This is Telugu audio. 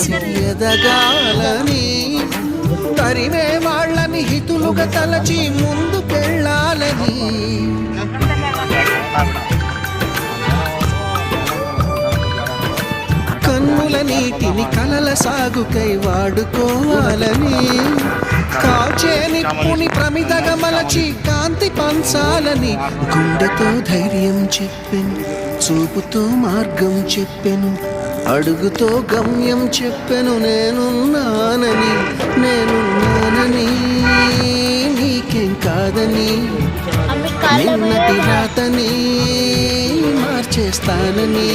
కలిసి ఎదగాలని, తరిమే వాళ్ళని హితులుగా తలచి ముందుకెళ్ళాలని, కన్నుల నీటిని కలల సాగుకై వాడుకోవాలని, కాచే నిప్పుని ప్రమిదగా మలచి కాంతి పంచాలని, గుండెతో ధైర్యం చెప్పెను, చూపుతో మార్గం చెప్పెను, అడుగుతో గమ్యం చెప్పెను, నేనున్నానని నీకేం కాదని, నిన్నటి రాతని మార్చేస్తానని.